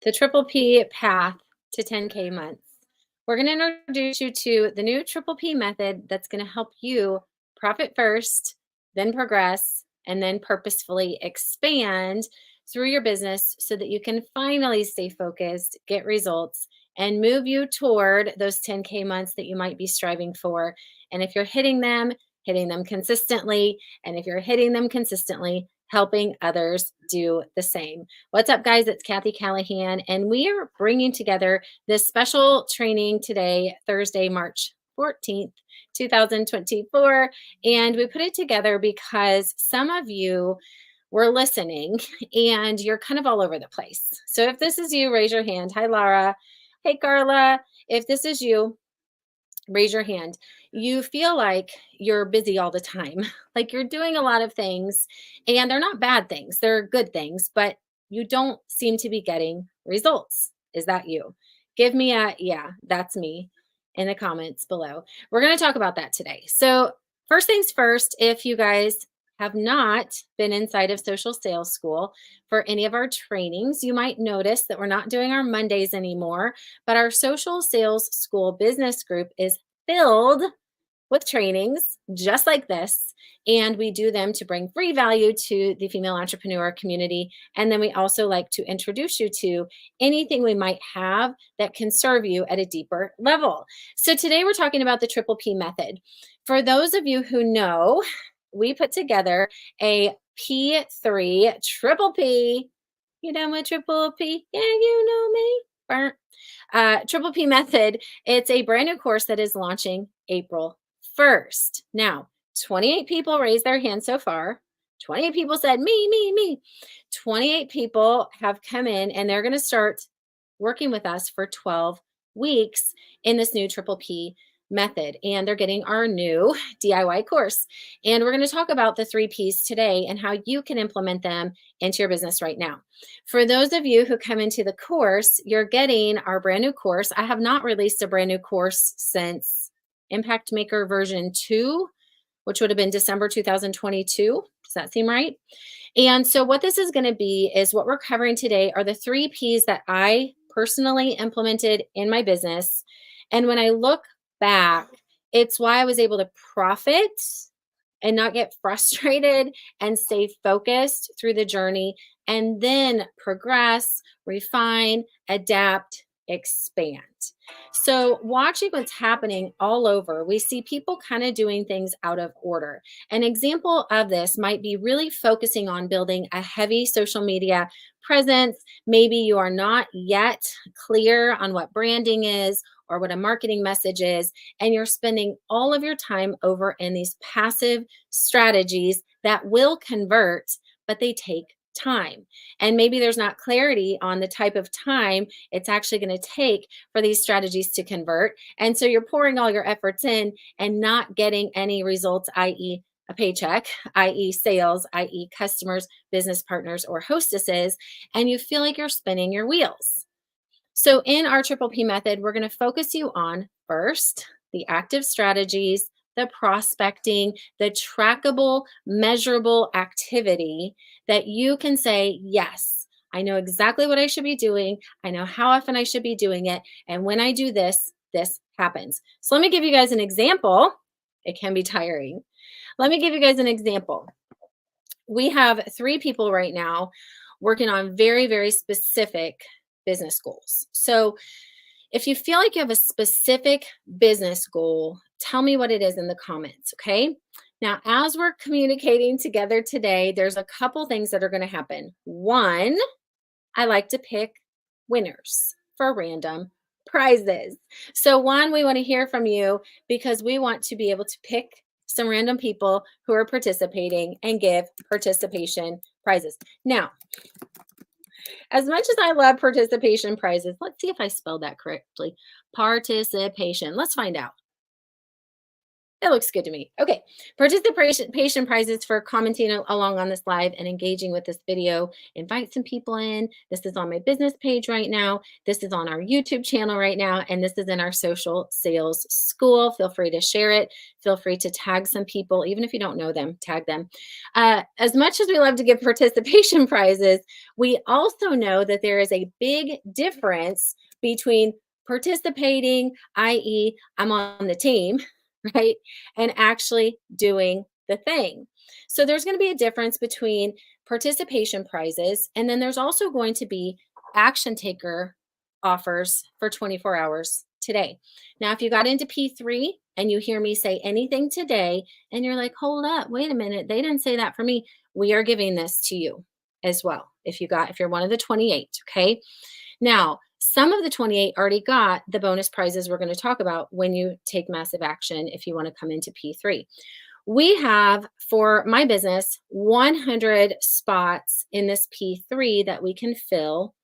The Triple P path to 10K months. We're going to introduce you to the new Triple P method that's going to help you profit first, then progress, and then purposefully expand through your business so that you can finally stay focused, get results, and move you toward those 10K months that you might be striving for. And if you're hitting them consistently. And if you're hitting them consistently, helping others do the same. What's up, guys? It's Kathy Callahan, and we are bringing together this special training today, Thursday, March 14th, 2024. And we put it together because some of you were listening and you're kind of all over the place. So if this is you, raise your hand. Hi, Laura. Hey, Carla. If this is you, raise your hand. You feel like you're busy all the time, like you're doing a lot of things, and they're not bad things, they're good things, but you don't seem to be getting results. Is that you? Give me a yeah, that's me in the comments below. We're going to talk about that today. So, first things first, if you guys have not been inside of Social Sales School for any of our trainings, you might notice that we're not doing our Mondays anymore, but our Social Sales School business group is filled with trainings just like this. And we do them to bring free value to the female entrepreneur community. And then we also like to introduce you to anything we might have that can serve you at a deeper level. So today we're talking about the Triple P method. For those of you who know, we put together a P3 Triple P. You done with Triple P? Yeah, you know me. Triple P method. It's a brand new course that is launching April 1st. Now, 28 people raised their hand so far. 28 people said, me. 28 people have come in and they're going to start working with us for 12 weeks in this new Triple P method. And they're getting our new DIY course. And we're going to talk about the 3 Ps today and how you can implement them into your business right now. For those of you who come into the course, you're getting our brand new course. I have not released a brand new course since Impact Maker version 2, which would have been December 2022. Does that seem right? And so what this is going to be is what we're covering today are the 3 Ps that I personally implemented in my business. And when I look back, it's why I was able to profit and not get frustrated and stay focused through the journey and then progress, refine, adapt, expand. So, watching what's happening all over, we see people kind of doing things out of order. An example of this might be really focusing on building a heavy social media presence. Maybe you are not yet clear on what branding is or what a marketing message is, and you're spending all of your time over in these passive strategies that will convert, but they take time. And maybe there's not clarity on the type of time it's actually going to take for these strategies to convert. And so you're pouring all your efforts in and not getting any results, i.e., a paycheck, i.e., sales, i.e., customers, business partners, or hostesses, and you feel like you're spinning your wheels. So, in our Triple P method, we're going to focus you on first the active strategies, the prospecting, the trackable, measurable activity that you can say, yes, I know exactly what I should be doing. I know how often I should be doing it. And when I do this, this happens. So, let me give you guys an example. It can be tiring. Let me give you guys an example. We have 3 people right now working on very, very specific business goals. So, if you feel like you have a specific business goal, tell me what it is in the comments, okay? Now, as we're communicating together today, there's a couple things that are going to happen. One, I like to pick winners for random prizes. So, one, we want to hear from you because we want to be able to pick some random people who are participating and give participation prizes. Now, as much as I love participation prizes, let's see if I spelled that correctly. Participation. Let's find out. It looks good to me. Okay. Participation prizes for commenting along on this live and engaging with this video. Invite some people in. This is on my business page right now. This is on our YouTube channel right now. And this is in our social sales school. Feel free to share it. Feel free to tag some people, even if you don't know them, tag them. As much as we love to give participation prizes, we also know that there is a big difference between participating, i.e., I'm on the team, right? And actually doing the thing. So there's going to be a difference between participation prizes, and then there's also going to be action taker offers for 24 hours today. Now, if you got into P3 and you hear me say anything today and you're like, hold up, wait a minute, they didn't say that for me. We are giving this to you as well. If you're one of the 28, okay? Now, some of the 28 already got the bonus prizes we're going to talk about when you take massive action if you want to come into P3. We have, for my business, 100 spots in this P3 that we can fill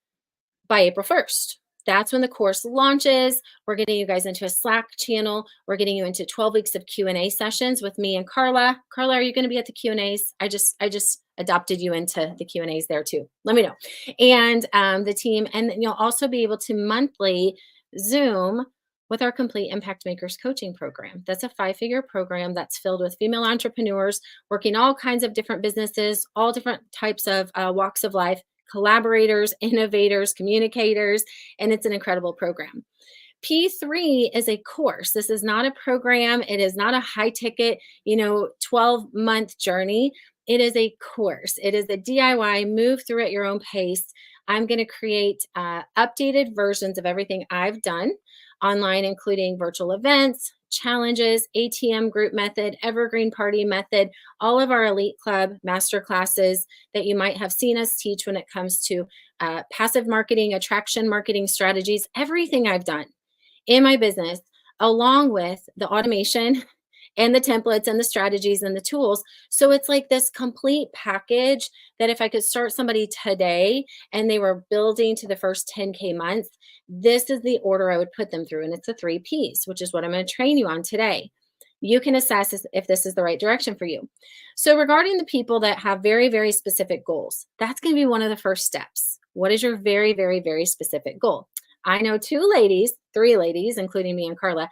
by April 1st. That's when the course launches. We're getting you guys into a Slack channel. We're getting you into 12 weeks of Q&A sessions with me and Carla. Carla, are you going to be at the Q&As? I just adopted you into the Q&As there too. Let me know. And the team, and you'll also be able to monthly Zoom with our Complete Impact Makers coaching program. That's a 5-figure program that's filled with female entrepreneurs working all kinds of different businesses, all different types of walks of life, collaborators, innovators, communicators, and it's an incredible program. P3 is a course. This is not a program. It is not a high ticket, 12-month journey. It is a course. It is a DIY, move through at your own pace. I'm going to create updated versions of everything I've done online, including virtual events, challenges, ATM group method, evergreen party method, all of our elite club master classes that you might have seen us teach when it comes to passive marketing, attraction marketing strategies, everything I've done in my business, along with the automation and the templates and the strategies and the tools. So it's like this complete package that if I could start somebody today and they were building to the first 10K months, this is the order I would put them through. And it's the 3 Ps, which is what I'm going to train you on today. You can assess if this is the right direction for you. So regarding the people that have very, very specific goals, that's going to be one of the first steps. What is your very, very, very specific goal? I know 3 ladies, including me and Carla,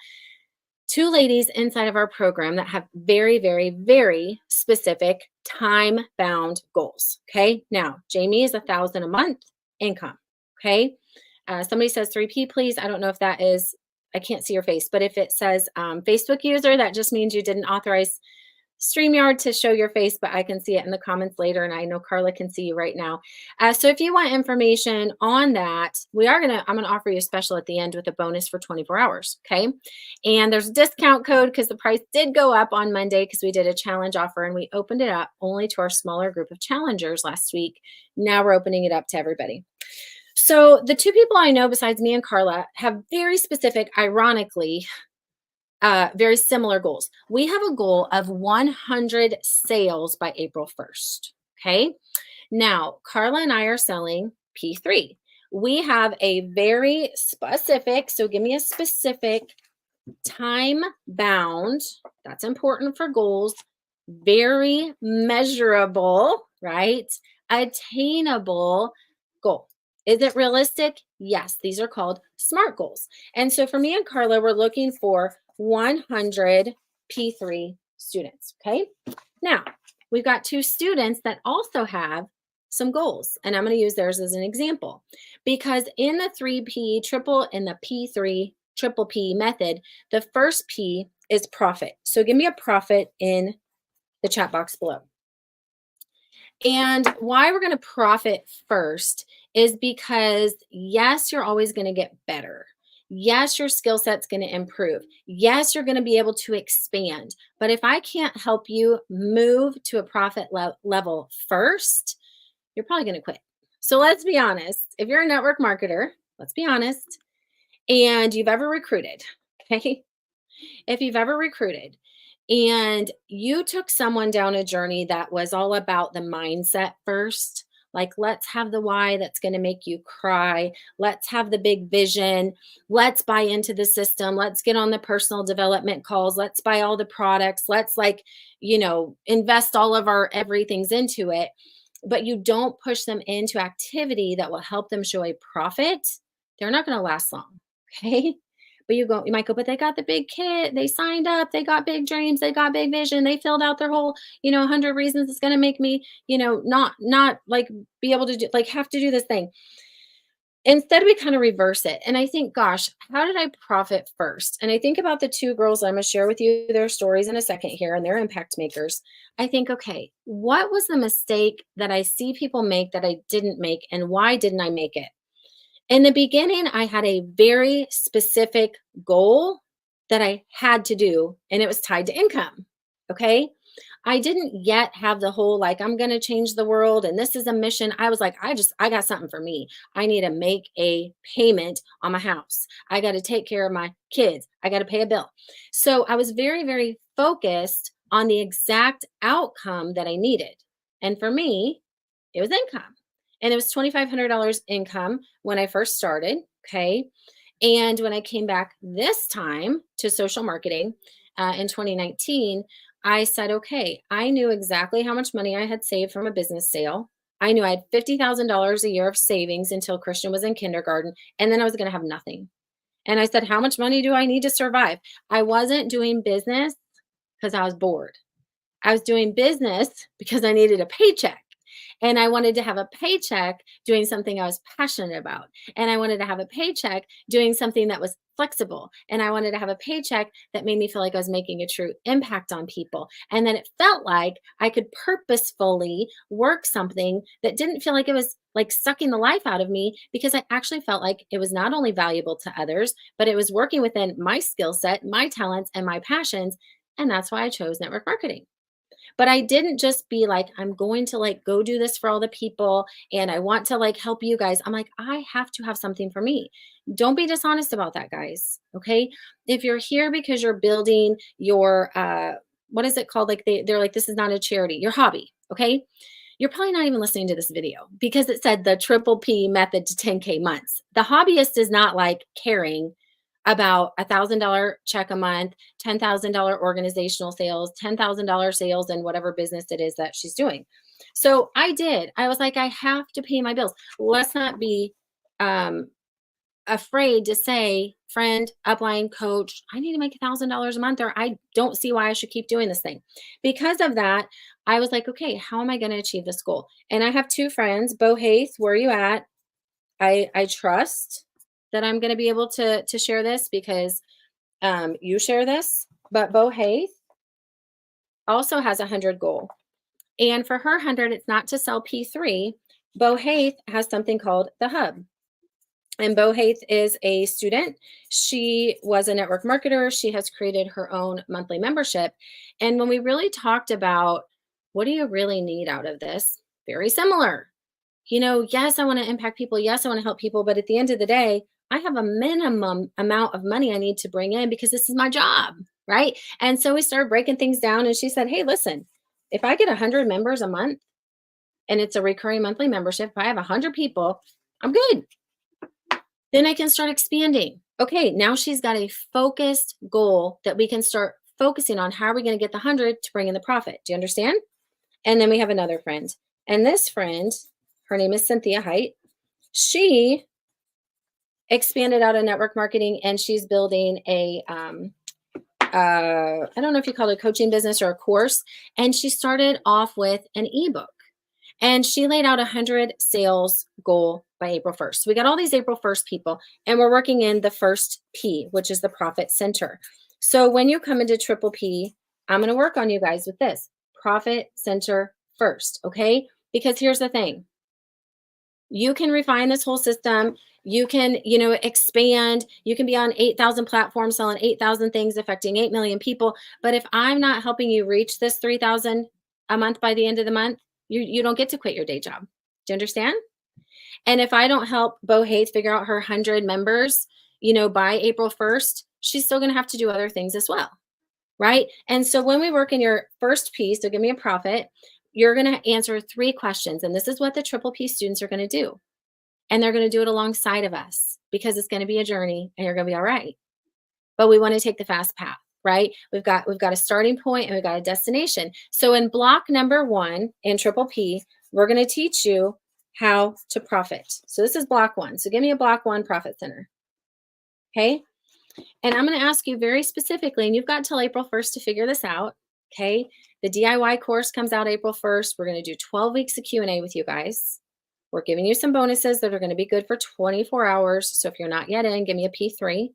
2 ladies inside of our program that have very, very, very specific time-bound goals. Okay. Now, Jamie is $1,000 a month income. Okay. Somebody says 3P, please. I don't know if that is, I can't see your face, but if it says Facebook user, that just means you didn't authorize StreamYard to show your face, but I can see it in the comments later, and I know Carla can see you right now. So if you want information on that, I'm gonna offer you a special at the end with a bonus for 24 hours, okay? And there's a discount code because the price did go up on Monday because we did a challenge offer and we opened it up only to our smaller group of challengers last week. Now we're opening it up to everybody. So the 2 people I know besides me and Carla have very specific, ironically, very similar goals. We have a goal of 100 sales by April 1st. Okay. Now, Carla and I are selling P3. We have a very specific, so give me a specific time bound. That's important for goals. Very measurable, right? Attainable goal. Is it realistic? Yes. These are called SMART goals. And so for me and Carla, we're looking for 100 P3 students. Okay. Now we've got 2 students that also have some goals, and I'm going to use theirs as an example because in the 3P triple and the P3 triple P method, the first P is profit. So give me a profit in the chat box below. And why we're going to profit first is because yes, you're always going to get better. Yes, your skill set's going to improve. Yes, you're going to be able to expand. But if I can't help you move to a profit level first, you're probably going to quit. So let's be honest. If you're a network marketer, let's be honest, and you've ever recruited, okay? If you've ever recruited and you took someone down a journey that was all about the mindset first, Like, let's have the why that's going to make you cry. Let's have the big vision. Let's buy into the system. Let's get on the personal development calls. Let's buy all the products. Let's, like, invest all of our everything's into it. But you don't push them into activity that will help them show a profit, they're not going to last long. Okay. But you might go, but they got the big kit, they signed up, they got big dreams, they got big vision, they filled out their whole, 100 reasons it's going to make me, not like be able to do, like, have to do this thing. Instead, we kind of reverse it. And I think, gosh, how did I profit first? And I think about the two girls. I'm going to share with you their stories in a second here, and they're impact makers. I think, okay, what was the mistake that I see people make that I didn't make, and why didn't I make it? In the beginning, I had a very specific goal that I had to do, and it was tied to income. Okay. I didn't yet have the whole, like, I'm going to change the world and this is a mission. I was like, I got something for me. I need to make a payment on my house. I got to take care of my kids. I got to pay a bill. So I was very, very focused on the exact outcome that I needed. And for me, it was income. And it was $2,500 income when I first started. Okay. And when I came back this time to social marketing in 2019, I said, okay, I knew exactly how much money I had saved from a business sale. I knew I had $50,000 a year of savings until Christian was in kindergarten, and then I was going to have nothing. And I said, how much money do I need to survive? I wasn't doing business because I was bored. I was doing business because I needed a paycheck. And I wanted to have a paycheck doing something I was passionate about. And I wanted to have a paycheck doing something that was flexible. And I wanted to have a paycheck that made me feel like I was making a true impact on people. And then it felt like I could purposefully work something that didn't feel like it was like sucking the life out of me, because I actually felt like it was not only valuable to others, but it was working within my skill set, my talents, and my passions. And that's why I chose network marketing. But I didn't just be like, I'm going to, like, go do this for all the people and I want to, like, help you guys. I'm like, I have to have something for me. Don't be dishonest about that, guys. Okay. If you're here because you're building your what is it called? Like, they're like, this is not a charity, your hobby. Okay. You're probably not even listening to this video because it said the triple P method to 10K months. The hobbyist is not like caring about $1,000 check a month, $10,000 organizational sales, $10,000 sales in whatever business it is that she's doing. So I was like, I have to pay my bills. Let's not be um, afraid to say, friend, upline, coach, I need to make $1,000 a month, or I don't see why I should keep doing this thing. Because of that, I was like, okay, how am I going to achieve this goal? And I have two friends. Bo Haith, where are you at? I trust that I'm going to be able to share this because you share this. But Bo Haith also has 100 goal. And for her 100, it's not to sell P3. Bo Haith has something called the Hub. And Bo Haith is a student. She was a network marketer. She has created her own monthly membership. And when we really talked about what do you really need out of this, very similar. Yes, I want to impact people. Yes, I want to help people. But at the end of the day, I have a minimum amount of money I need to bring in because this is my job. Right. And so we started breaking things down. And she said, hey, listen, if I get 100 members a month and it's a recurring monthly membership, if I have 100 people, I'm good. Then I can start expanding. Okay, now she's got a focused goal that we can start focusing on. How are we going to get the 100 to bring in the profit? Do you understand? And then we have another friend. And this friend, her name is Cynthia Height. She expanded out of network marketing and she's building a, I don't know if you call it a coaching business or a course. And she started off with an ebook. And she laid out 100 sales goal by April 1st. So we got all these April 1st people, and we're working in the first P, which is the profit center. So when you come into triple P, I'm going to work on you guys with this profit center first. Okay. Because here's the thing. You can refine this whole system. You can, expand. You can be on 8,000 platforms selling 8,000 things affecting 8 million people. But if I'm not helping you reach this 3,000 a month by the end of the month, you don't get to quit your day job. Do you understand? And if I don't help Bo Haith figure out her 100 members, by April 1st, she's still going to have to do other things as well. Right. And so when we work in your first piece, so give me a profit, you're going to answer 3 questions. And this is what the Triple P students are going to do. And they're going to do it alongside of us because it's going to be a journey and you're going to be all right. But we want to take the fast path, right? We've got a starting point and we've got a destination. So in block number 1 in Triple P, we're going to teach you how to profit. So this is block 1. So give me a block 1 profit center. Okay. And I'm going to ask you very specifically, and you've got till April 1st to figure this out. Okay. The DIY course comes out April 1st. We're going to do 12 weeks of Q&A with you guys. We're giving you some bonuses that are going to be good for 24 hours. So if you're not yet in, give me a P3.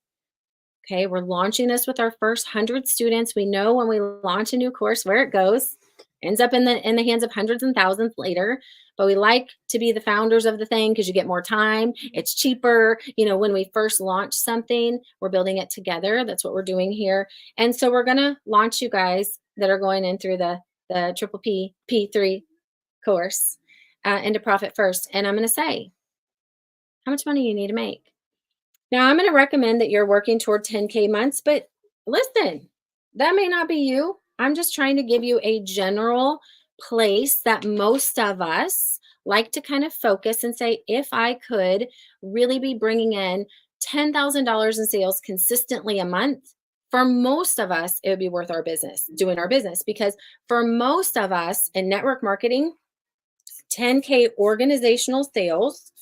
Okay, we're launching this with our first 100 students. We know when we launch a new course where it goes. Ends up in the hands of hundreds and thousands later. But we like to be the founders of the thing because you get more time. It's cheaper. You know, when we first launch something, we're building it together. That's what we're doing here. And so we're going to launch you guys that are going in through the Triple P P3 course into Profit First. And I'm going to say how much money you need to make. Now, I'm going to recommend that you're working toward 10K months, but listen, that may not be you. I'm just trying to give you a general place that most of us like to kind of focus and say, if I could really be bringing in $10,000 in sales consistently a month, for most of us, it would be worth our business, doing our business. Because for most of us in network marketing, 10K organizational sales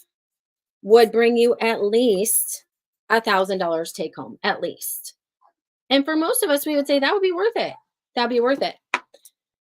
would bring you at least $1,000 take home, at least. And for most of us, we would say that would be worth it. That'd be worth it.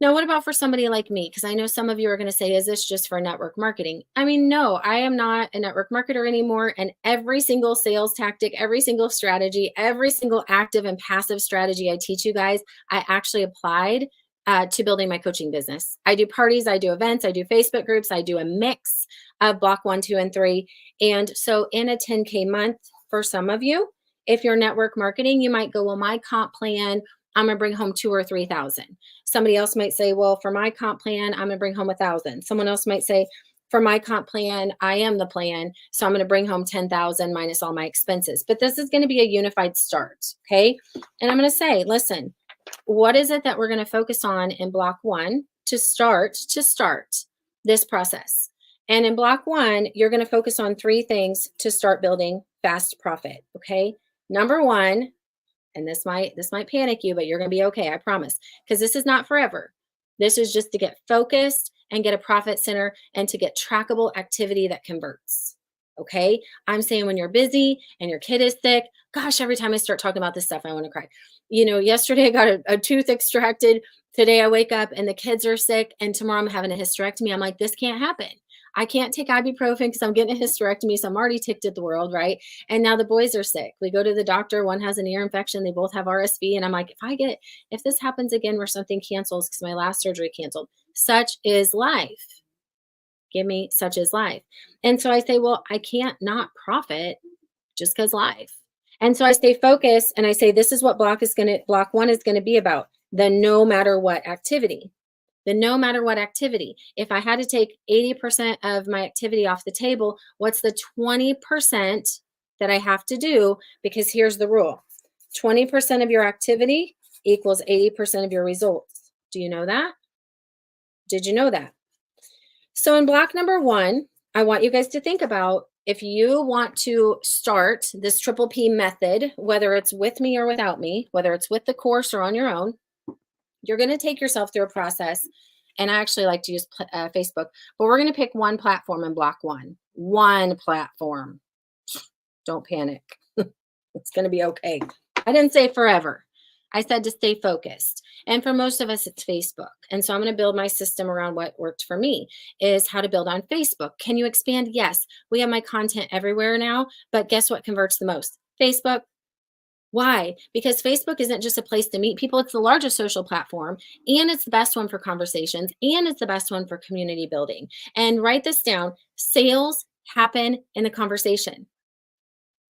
Now, what about for somebody like me? Because I know some of you are going to say, is this just for network marketing? I mean, no, I am not a network marketer anymore. And every single sales tactic, every single strategy, every single active and passive strategy I teach you guys, I actually applied to building my coaching business. I do parties, I do events, I do Facebook groups, I do a mix of block 1, 2, and 3. And so in a 10K month, for some of you, if you're network marketing, you might go, well, my comp plan, I'm going to bring home 2,000 or 3,000. Somebody else might say, well, for my comp plan, I'm going to bring home 1,000. Someone else might say, for my comp plan, I am the plan. So I'm going to bring home 10,000 minus all my expenses. But this is going to be a unified start. Okay. And I'm going to say, listen, what is it that we're going to focus on in block 1 to start this process? And in block 1, you're going to focus on 3 things to start building fast profit. Okay. Number 1, and this might panic you, but you're going to be okay, I promise, because this is not forever. This is just to get focused and get a profit center and to get trackable activity that converts. Okay. I'm saying when you're busy and your kid is sick, gosh, every time I start talking about this stuff, I want to cry. You know, yesterday I got a tooth extracted. Today I wake up and the kids are sick, and tomorrow I'm having a hysterectomy. I'm like, this can't happen. I can't take ibuprofen because I'm getting a hysterectomy, so I'm already ticked at the world, right? And now the boys are sick. We go to the doctor. One has an ear infection. They both have RSV. And I'm like, if this happens again where something cancels because my last surgery canceled, such is life. Such is life. And so I say, well, I can't not profit just because life. And so I stay focused and I say, this is what block 1 is going to be about, the no matter what activity. The no matter what activity. If I had to take 80% of my activity off the table, what's the 20% that I have to do? Because here's the rule. 20% of your activity equals 80% of your results. Do you know that? Did you know that? So in block number 1, I want you guys to think about, if you want to start this Triple P method, whether it's with me or without me, whether it's with the course or on your own, you're going to take yourself through a process. And I actually like to use Facebook, but we're going to pick one platform in block 1. One platform. Don't panic. It's going to be okay. I didn't say forever. I said to stay focused. And for most of us, it's Facebook. And so I'm going to build my system around what worked for me, is how to build on Facebook. Can you expand? Yes. We have my content everywhere now, but guess what converts the most? Facebook. Why? Because Facebook isn't just a place to meet people. It's the largest social platform, and it's the best one for conversations, and it's the best one for community building. And write this down. Sales happen in the conversation.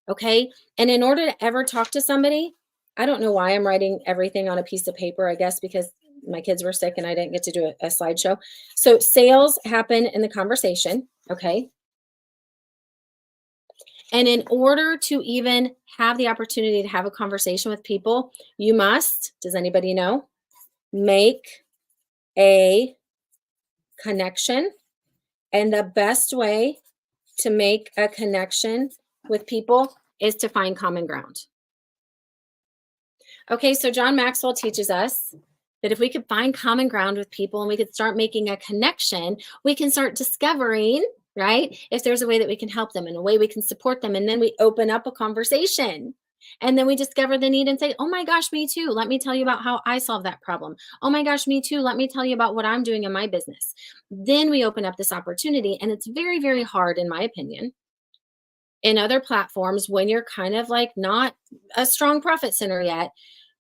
Okay. And in order to ever talk to somebody, I don't know why I'm writing everything on a piece of paper, I guess because my kids were sick and I didn't get to do a slideshow. So sales happen in the conversation. Okay. And in order to even have the opportunity to have a conversation with people, you must, does anybody know, make a connection. And the best way to make a connection with people is to find common ground. Okay, so John Maxwell teaches us that if we could find common ground with people and we could start making a connection, we can start discovering, right? If there's a way that we can help them and a way we can support them. And then we open up a conversation. And then we discover the need and say, oh my gosh, me too. Let me tell you about how I solve that problem. Oh my gosh, me too. Let me tell you about what I'm doing in my business. Then we open up this opportunity. And it's very, very hard, in my opinion, in other platforms when you're kind of like not a strong profit center yet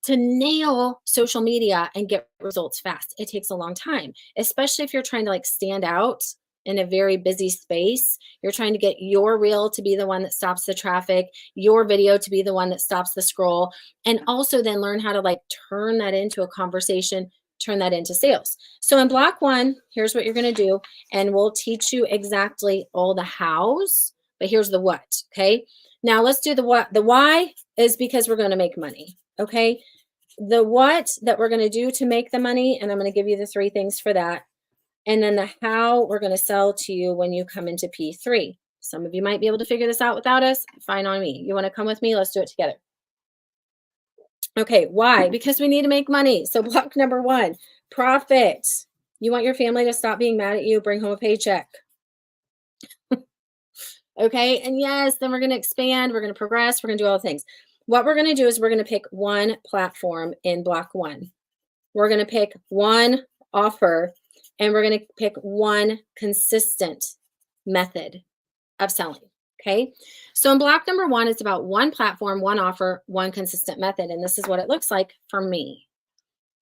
to nail social media and get results fast. It takes a long time, especially if you're trying to like stand out in a very busy space. You're trying to get your reel to be the one that stops the traffic, your video to be the one that stops the scroll, and also then learn how to like turn that into a conversation, turn that into sales. So in block one, here's what you're going to do, and we'll teach you exactly all the hows, but here's the what, okay? Now let's do the what. The why is because we're going to make money, okay? The what that we're going to do to make the money, and I'm going to give you the 3 things for that. And then the how we're going to sell to you when you come into P3. Some of you might be able to figure this out without us. Fine on me. You want to come with me? Let's do it together. Okay, why? Because we need to make money. So block number 1, profit. You want your family to stop being mad at you, bring home a paycheck. Okay, and yes, then we're going to expand, we're going to progress, we're going to do all the things. What we're going to do is we're going to pick one platform in block 1. We're going to pick one offer, and we're going to pick one consistent method of selling. Okay, so in block number 1, it's about one platform, one offer, one consistent method. And this is what it looks like for me.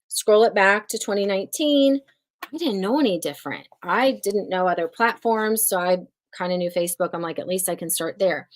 Scroll it back to 2019. I didn't know any different. I didn't know other platforms. So I kind of knew Facebook. I'm like, at least I can start there.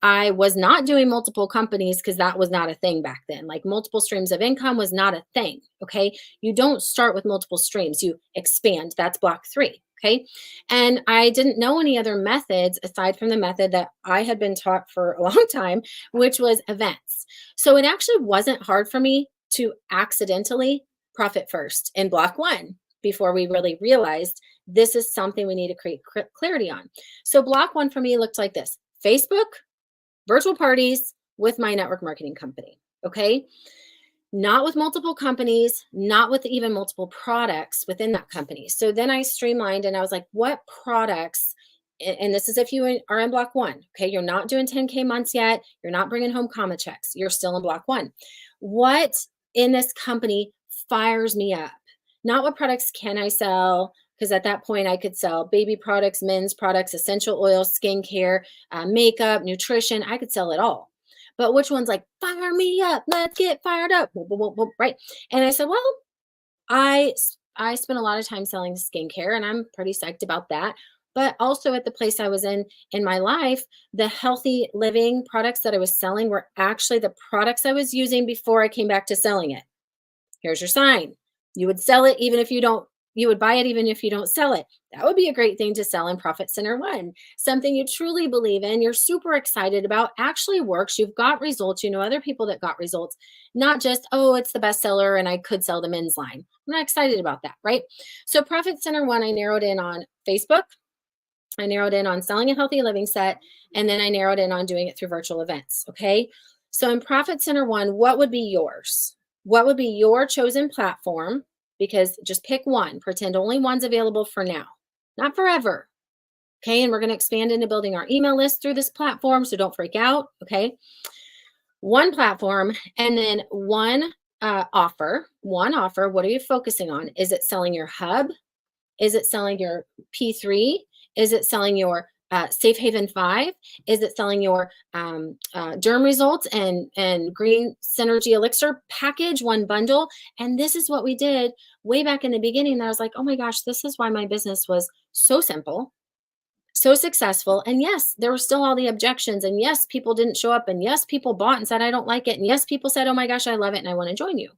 I was not doing multiple companies because that was not a thing back then. Like multiple streams of income was not a thing. Okay. You don't start with multiple streams, you expand. That's block 3. Okay. And I didn't know any other methods aside from the method that I had been taught for a long time, which was events. So it actually wasn't hard for me to accidentally profit first in block 1 before we really realized this is something we need to create clarity on. So block 1 for me looked like this: Facebook, virtual parties with my network marketing company. Okay. Not with multiple companies, not with even multiple products within that company. So then I streamlined and I was like, what products? And this is if you are in block 1. Okay. You're not doing 10K months yet. You're not bringing home comma checks. You're still in block 1. What in this company fires me up? Not what products can I sell? Because at that point I could sell baby products, men's products, essential oils, skincare, makeup, nutrition. I could sell it all. But which one's like, fire me up, let's get fired up, right? And I said, well, I spent a lot of time selling skincare, and I'm pretty psyched about that. But also at the place I was in my life, the healthy living products that I was selling were actually the products I was using before I came back to selling it. Here's your sign. You would sell it even if you would buy it even if you don't sell it. That would be a great thing to sell in Profit Center 1. Something you truly believe in, you're super excited about, actually works, you've got results, you know other people that got results, not just, oh, it's the bestseller and I could sell the men's line. I'm not excited about that, right? So Profit Center 1, I narrowed in on Facebook. I narrowed in on selling a healthy living set, and then I narrowed in on doing it through virtual events, okay? So in Profit Center 1, what would be yours? What would be your chosen platform? Because just pick one. Pretend only one's available for now, not forever. Okay, and we're going to expand into building our email list through this platform, so don't freak out. Okay, one platform and then one offer. One offer. What are you focusing on? Is it selling your hub? Is it selling your P3? Is it selling your Safe Haven 5? Is it selling your Derm Results and Green Synergy Elixir package, one bundle? And this is what we did way back in the beginning. That I was like, oh my gosh, this is why my business was so simple, so successful. And yes, there were still all the objections. And yes, people didn't show up. And yes, people bought and said, I don't like it. And yes, people said, oh my gosh, I love it and I want to join you.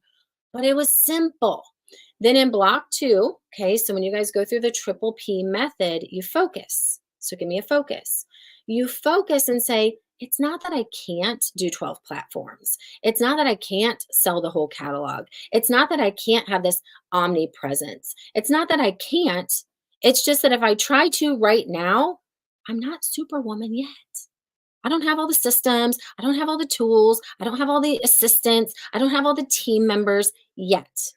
But it was simple. Then in block 2, okay, so when you guys go through the triple P method, you focus. So give me a focus. You focus and say, it's not that I can't do 12 platforms. It's not that I can't sell the whole catalog. It's not that I can't have this omnipresence. It's not that I can't. It's just that if I try to right now, I'm not superwoman yet. I don't have all the systems. I don't have all the tools. I don't have all the assistants. I don't have all the team members yet.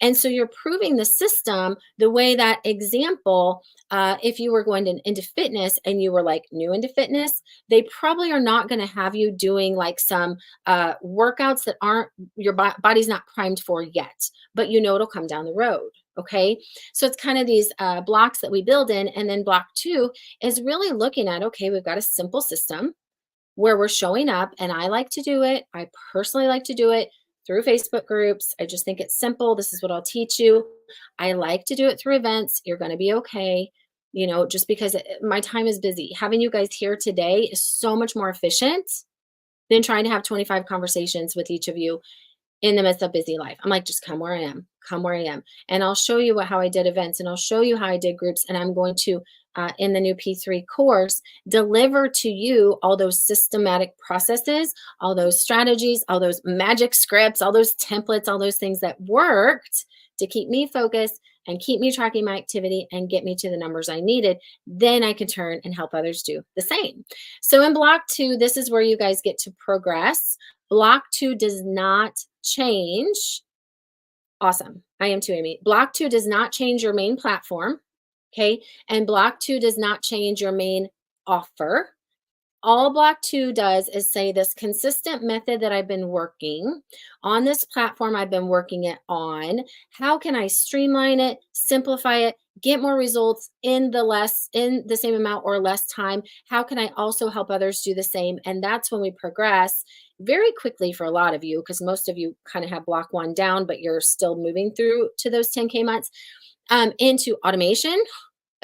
And so you're proving the system the way that example, if you were going into fitness and you were like new into fitness, they probably are not going to have you doing like some workouts that aren't your body's not primed for yet, but you know it'll come down the road. Okay. So it's kind of these blocks that we build in. And then block two is really looking at, okay, we've got a simple system where we're showing up, and I like to do it. I personally like to do it through Facebook groups. I just think it's simple. This is what I'll teach you. I like to do it through events. You're going to be okay. Just because my time is busy. Having you guys here today is so much more efficient than trying to have 25 conversations with each of you in the midst of busy life. I'm like, just come where I am, come where I am. And I'll show you how I did events, and I'll show you how I did groups. And I'm going to, in the new P3 course, deliver to you all those systematic processes, all those strategies, all those magic scripts, all those templates, all those things that worked to keep me focused and keep me tracking my activity and get me to the numbers I needed. Then I can turn and help others do the same. So in block two, this is where you guys get to progress. Block two does not change. Awesome. I am too, Amy. Block two does not change your main platform. Okay. And block two does not change your main offer. All block two does is say this consistent method that I've been working on this platform, I've been working it on. How can I streamline it, simplify it, get more results in the same amount or less time? How can I also help others do the same? And that's when we progress very quickly for a lot of you, because most of you kind of have block one down, but you're still moving through to those 10K months, into automation.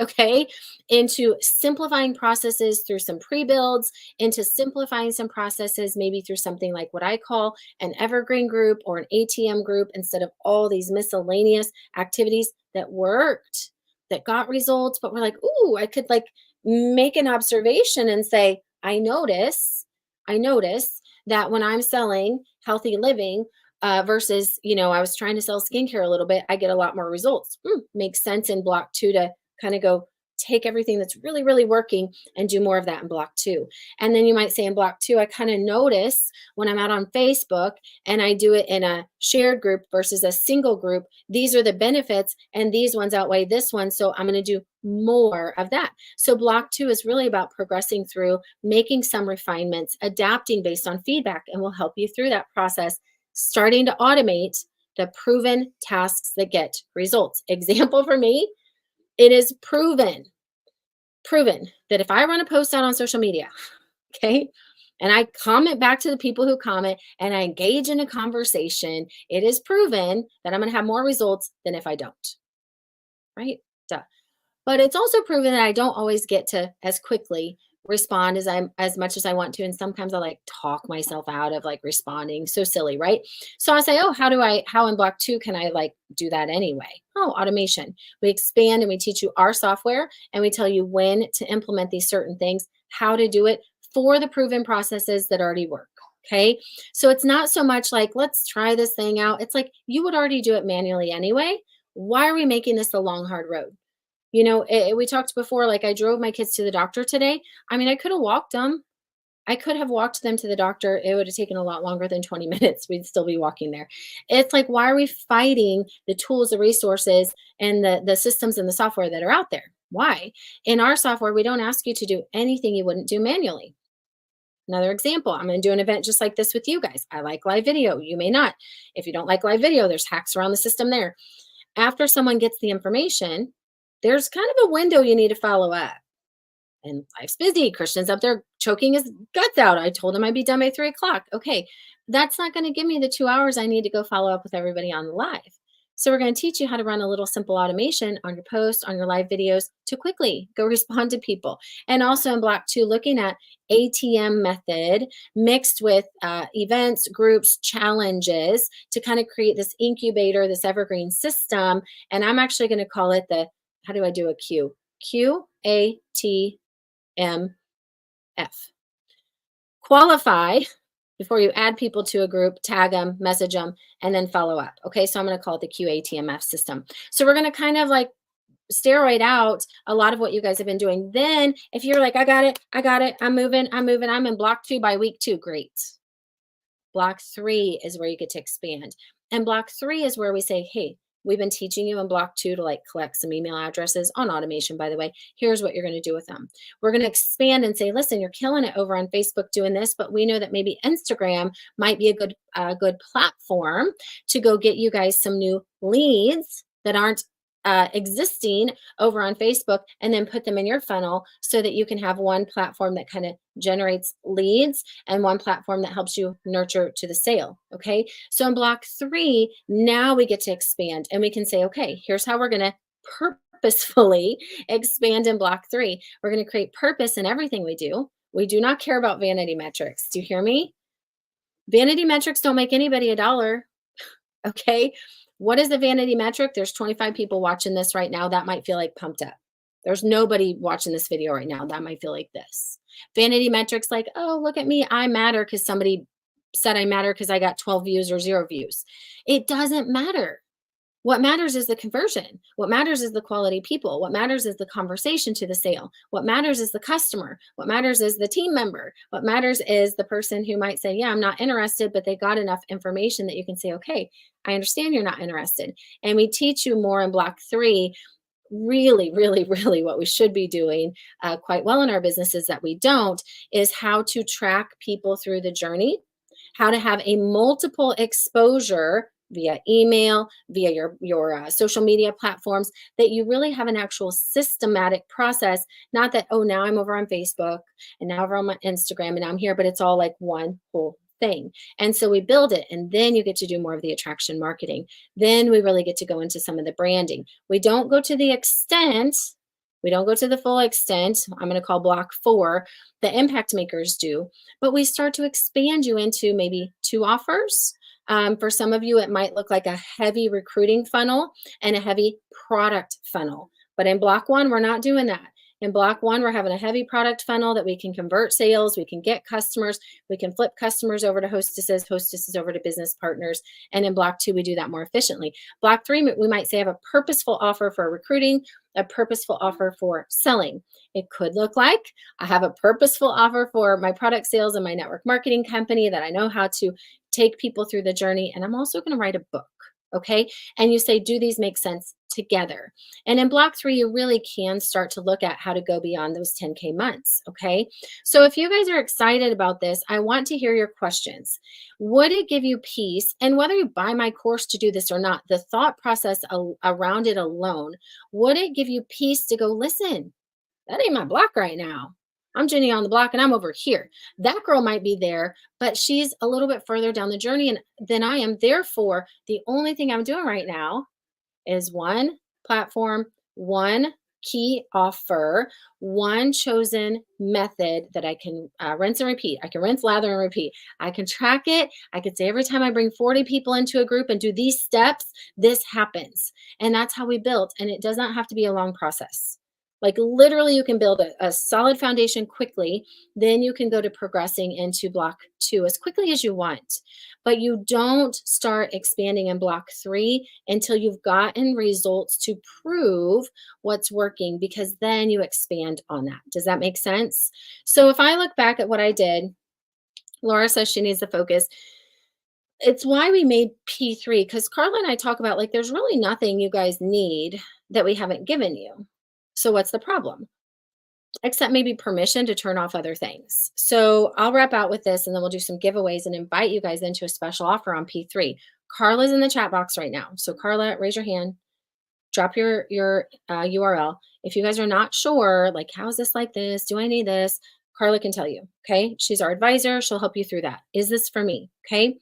Okay, into simplifying processes through some pre-builds, into simplifying some processes, maybe through something like what I call an evergreen group or an ATM group, instead of all these miscellaneous activities that worked, that got results, but we're like, ooh, I could like make an observation and say, I notice that when I'm selling healthy living, versus, I was trying to sell skincare a little bit, I get a lot more results. Makes sense in block two to kind of go take everything that's really, really working and do more of that in block two. And then you might say in block two, I kind of notice when I'm out on Facebook and I do it in a shared group versus a single group, these are the benefits and these ones outweigh this one. So I'm going to do more of that. So block two is really about progressing through, making some refinements, adapting based on feedback, and we'll help you through that process, starting to automate the proven tasks that get results. Example for me, it is proven that if I run a post out on social media, okay, and I comment back to the people who comment and I engage in a conversation, it is proven that I'm going to have more results than if I don't, right? Duh. But it's also proven that I don't always get to as quickly respond as much as I want to. And sometimes I like talk myself out of like responding. So silly, right? So I say, oh, how in block two can I like do that anyway? Oh, automation. We expand and we teach you our software and we tell you when to implement these certain things, how to do it for the proven processes that already work. Okay. So it's not so much like, let's try this thing out. It's like you would already do it manually anyway. Why are we making this a long, hard road? We talked before, like I drove my kids to the doctor today. I mean, I could have walked them. I could have walked them to the doctor. It would have taken a lot longer than 20 minutes. We'd still be walking there. It's like, why are we fighting the tools, the resources, and the systems and the software that are out there? Why? In our software, we don't ask you to do anything you wouldn't do manually. Another example, I'm going to do an event just like this with you guys. I like live video. You may not. If you don't like live video, there's hacks around the system there. After someone gets the information, there's kind of a window you need to follow up. And life's busy. Christian's up there choking his guts out. I told him I'd be done by 3 o'clock. Okay, that's not going to give me the 2 hours I need to go follow up with everybody on the live. So we're going to teach you how to run a little simple automation on your posts, on your live videos to quickly go respond to people. And also in block two, looking at ATM method mixed with events, groups, challenges to kind of create this incubator, this evergreen system. And I'm actually going to call it how do I do a Q? QATMF. Qualify before you add people to a group, tag them, message them, and then follow up. Okay, so I'm going to call it the QATMF system. So we're going to kind of like steroid out a lot of what you guys have been doing. Then if you're like, I got it, I'm moving, I'm in block 2 by week 2, great. Block 3 is where you get to expand. And block 3 is where we say, hey, we've been teaching you in block 2 to like collect some email addresses on automation, by the way. Here's what you're going to do with them. We're going to expand and say, listen, you're killing it over on Facebook doing this, but we know that maybe Instagram might be a good platform to go get you guys some new leads that aren't existing over on Facebook, and then put them in your funnel so that you can have one platform that kind of generates leads and one platform that helps you nurture to the sale. Okay. So in block 3, now we get to expand and we can say, okay, here's how we're going to purposefully expand in block 3. We're going to create purpose in everything we do. We do not care about vanity metrics. Do you hear me? Vanity metrics don't make anybody a dollar. Okay. What is the vanity metric? There's 25 people watching this right now. That might feel like pumped up. There's nobody watching this video right now. That might feel like this. Vanity metrics like, oh, look at me. I matter because somebody said I matter because I got 12 views or 0 views. It doesn't matter. What matters is the conversion. What matters is the quality people. What matters is the conversation to the sale. What matters is the customer. What matters is the team member. What matters is the person who might say, yeah, I'm not interested, but they got enough information that you can say, okay, I understand you're not interested. And we teach you more in block 3, really, really, really what we should be doing quite well in our businesses that we don't, is how to track people through the journey, how to have a multiple exposure via email, via your social media platforms, that you really have an actual systematic process. Not that, oh, now I'm over on Facebook and now over on my Instagram and I'm here, but it's all like one whole thing. And so we build it, and then you get to do more of the attraction marketing. Then we really get to go into some of the branding. We don't go to the extent, we don't go to the full extent, I'm going to call block 4, the impact makers do, but we start to expand you into maybe 2 offers. For some of you, it might look like a heavy recruiting funnel and a heavy product funnel. But in block 1, we're not doing that. In block 1, we're having a heavy product funnel that we can convert sales, we can get customers, we can flip customers over to hostesses, hostesses over to business partners. And in block 2, we do that more efficiently. Block 3, we might say have a purposeful offer for recruiting, a purposeful offer for selling. It could look like I have a purposeful offer for my product sales and my network marketing company that I know how to take people through the journey. And I'm also going to write a book. Okay. And you say, do these make sense together? And in block 3, you really can start to look at how to go beyond those 10K months. Okay. So if you guys are excited about this, I want to hear your questions. Would it give you peace? And whether you buy my course to do this or not, the thought process around it alone, would it give you peace to go, listen, that ain't my block right now. I'm Jenny on the block and I'm over here. That girl might be there, but she's a little bit further down the journey than I am. Therefore, the only thing I'm doing right now is one platform, one key offer, one chosen method that I can rinse and repeat. I can rinse, lather, and repeat. I can track it. I could say every time I bring 40 people into a group and do these steps, this happens. And that's how we build. And it does not have to be a long process. Like literally, you can build a solid foundation quickly. Then you can go to progressing into block 2 as quickly as you want. But you don't start expanding in block 3 until you've gotten results to prove what's working, because then you expand on that. Does that make sense? So if I look back at what I did, Laura says she needs the focus. It's why we made P3, because Carla and I talk about like there's really nothing you guys need that we haven't given you. So what's the problem? Except maybe permission to turn off other things. So I'll wrap out with this and then we'll do some giveaways and invite you guys into a special offer on P3. Carla's in the chat box right now. So Carla, raise your hand, drop your URL. If you guys are not sure, like, how is this like this? Do I need this? Carla can tell you, okay? She's our advisor. She'll help you through that. Is this for me? Okay.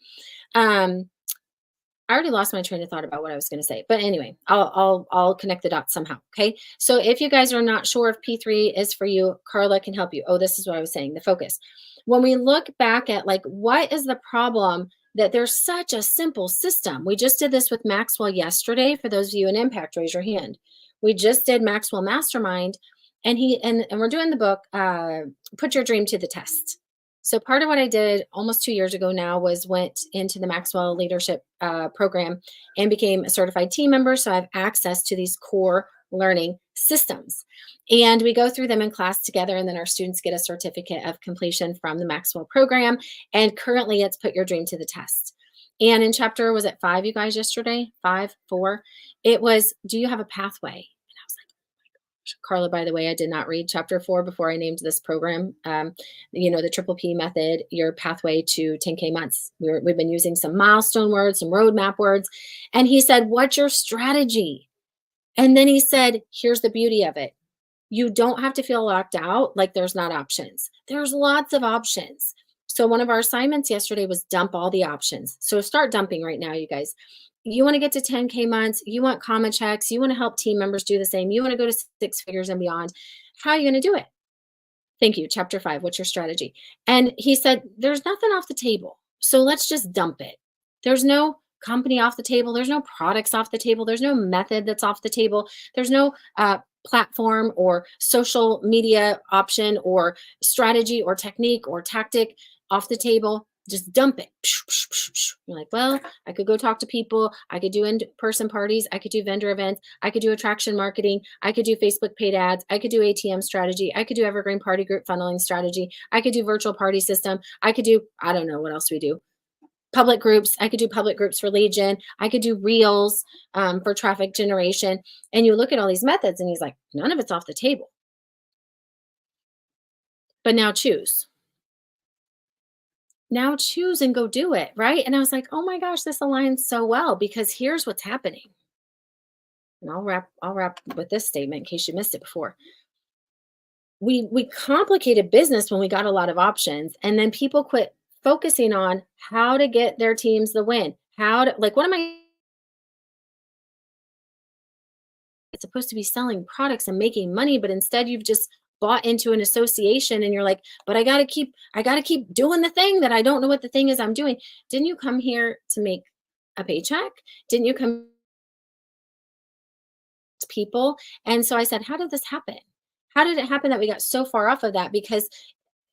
I already lost my train of thought about what I was going to say, but anyway, I'll connect the dots somehow. Okay. So if you guys are not sure if P3 is for you, Carla can help you. Oh, this is what I was saying, the focus. When we look back at like, what is the problem that there's such a simple system? We just did this with Maxwell yesterday. For those of you in Impact, raise your hand. We just did Maxwell Mastermind, and we're doing the book, Put Your Dream to the Test. So part of what I did almost 2 years ago now was went into the Maxwell Leadership Program and became a certified team member. So I have access to these core learning systems. And we go through them in class together, and then our students get a certificate of completion from the Maxwell program. And currently, it's Put Your Dream to the Test. And in chapter, was it 5, you guys, yesterday? 5, 4? It was, do you have a pathway? And I was like, Carla, by the way, I did not read chapter 4 before I named this program. The Triple P method, your pathway to 10K months. We've been using some milestone words, some roadmap words. And he said, what's your strategy? And then he said, here's the beauty of it. You don't have to feel locked out like there's not options. There's lots of options. So one of our assignments yesterday was dump all the options. So start dumping right now, you guys. You want to get to 10K months, you want comma checks, you want to help team members do the same, you want to go to 6 figures and beyond. How are you going to do it? Thank you. Chapter 5, what's your strategy? And he said, there's nothing off the table. So let's just dump it. There's no company off the table. There's no products off the table. There's no method that's off the table. There's no platform or social media option or strategy or technique or tactic off the table. Just dump it. You're like, well, I could go talk to people. I could do in-person parties. I could do vendor events. I could do attraction marketing. I could do Facebook paid ads. I could do ATM strategy. I could do evergreen party group funneling strategy. I could do virtual party system. I could do, I don't know what else we do. Public groups. I could do public groups for lead gen. I could do reels for traffic generation. And you look at all these methods and he's like, none of it's off the table. But now choose. Now choose and go do it, right? And I was like, oh my gosh, this aligns so well, because here's what's happening. And I'll wrap with this statement in case you missed it before. We complicated business when we got a lot of options, and then people quit focusing on how to get their teams the win. How to, like, what am I supposed to be selling products and making money, but instead you've just bought into an association and you're like, but I got to keep doing the thing that I don't know what the thing is I'm doing. Didn't you come here to make a paycheck? Didn't you come to people? And so I said, how did this happen? How did it happen that we got so far off of that? Because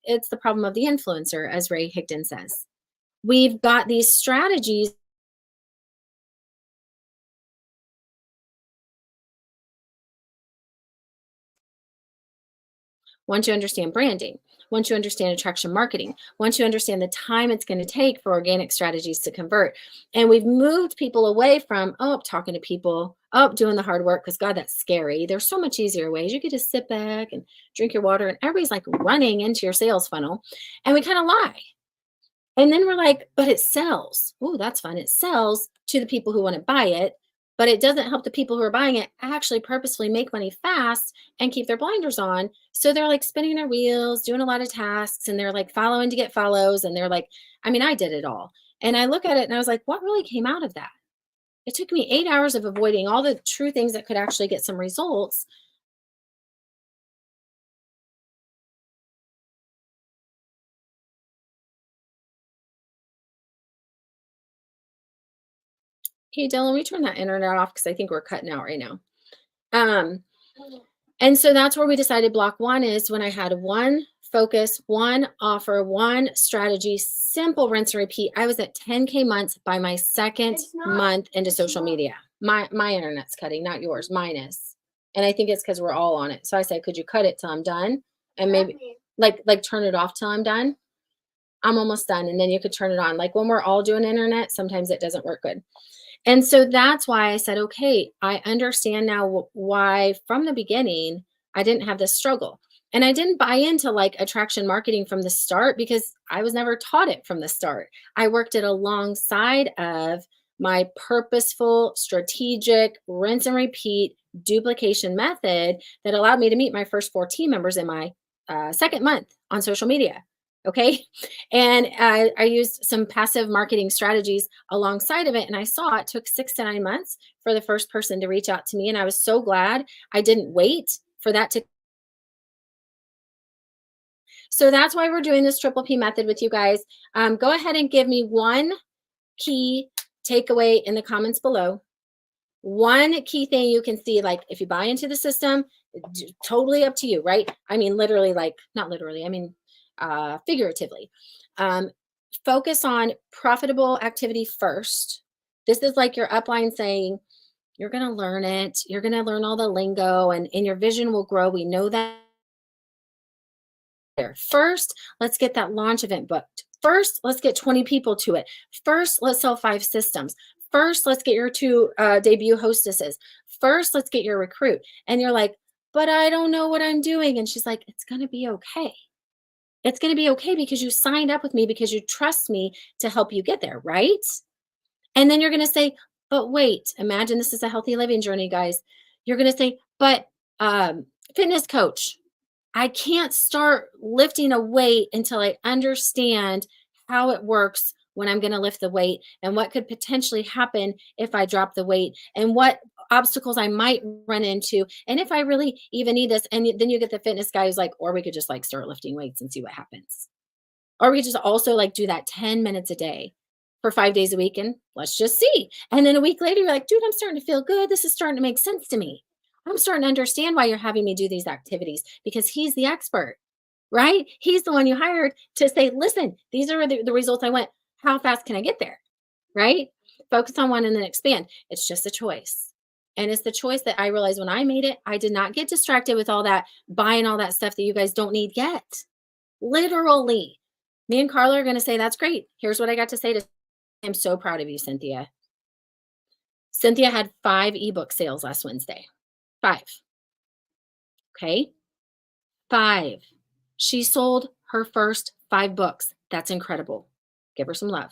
it's the problem of the influencer, as Ray Higdon says. We've got these strategies. Once you understand branding, once you understand attraction marketing, once you understand the time it's going to take for organic strategies to convert. And we've moved people away from, talking to people, doing the hard work, because God, that's scary. There's so much easier ways. You get to sit back and drink your water, and everybody's like running into your sales funnel. And we kind of lie. And then we're like, but it sells. Oh, that's fun. It sells to the people who want to buy it, but it doesn't help the people who are buying it actually purposefully make money fast and keep their blinders on. So they're like spinning their wheels, doing a lot of tasks, and they're like following to get follows. And they're like, I did it all. And I look at it and I was like, what really came out of that? It took me 8 hours of avoiding all the true things that could actually get some results. Hey, Dylan, we turn that internet off because I think we're cutting out right now. And so that's where we decided block 1 is when I had one focus, one offer, one strategy, simple rinse and repeat. I was at 10K months by my second month into social media. My internet's cutting, not yours. Mine is. And I think it's because we're all on it. So I said, could you cut it till I'm done? And maybe like turn it off till I'm done. I'm almost done. And then you could turn it on. Like when we're all doing internet, sometimes it doesn't work good. And so that's why I said, okay, I understand now why from the beginning I didn't have this struggle. And I didn't buy into like attraction marketing from the start because I was never taught it from the start. I worked it alongside of my purposeful, strategic, rinse and repeat duplication method that allowed me to meet my first 4 team members in my second month on social media. Okay. And I used some passive marketing strategies alongside of it. And I saw it took 6 to 9 months for the first person to reach out to me. And I was so glad I didn't wait for that to. So that's why we're doing this Triple P method with you guys. Go ahead and give me one key takeaway in the comments below. One key thing you can see, like if you buy into the system, totally up to you, right? I mean, literally, like not literally, I mean, figuratively. Focus on profitable activity first. This is like your upline saying, You're going to learn it. You're going to learn all the lingo and your vision will grow. We know that. First, let's get that launch event booked. First, let's get 20 people to it. First, let's sell 5 systems. First, let's get your 2 debut hostesses. First, let's get your recruit. And you're like, but I don't know what I'm doing. And she's like, it's going to be okay. It's going to be okay because you signed up with me because you trust me to help you get there, right? And then you're going to say, but wait, imagine this is a healthy living journey, guys. You're going to say, but fitness coach, I can't start lifting a weight until I understand how it works when I'm going to lift the weight and what could potentially happen if I drop the weight and what obstacles I might run into. And if I really even need this, and then you get the fitness guy who's like, or we could just like start lifting weights and see what happens. Or we could just also like do that 10 minutes a day for 5 days a week and let's just see. And then a week later, you're like, dude, I'm starting to feel good. This is starting to make sense to me. I'm starting to understand why you're having me do these activities because he's the expert, right? He's the one you hired to say, listen, these are the results I want. How fast can I get there? Right? Focus on one and then expand. It's just a choice. And it's the choice that I realized when I made it, I did not get distracted with all that buying all that stuff that you guys don't need yet. Literally. Me and Carla are going to say, that's great. Here's what I got to say to I'm so proud of you, Cynthia. Cynthia had 5 ebook sales last Wednesday. 5. Okay. 5. She sold her first 5 books. That's incredible. Give her some love.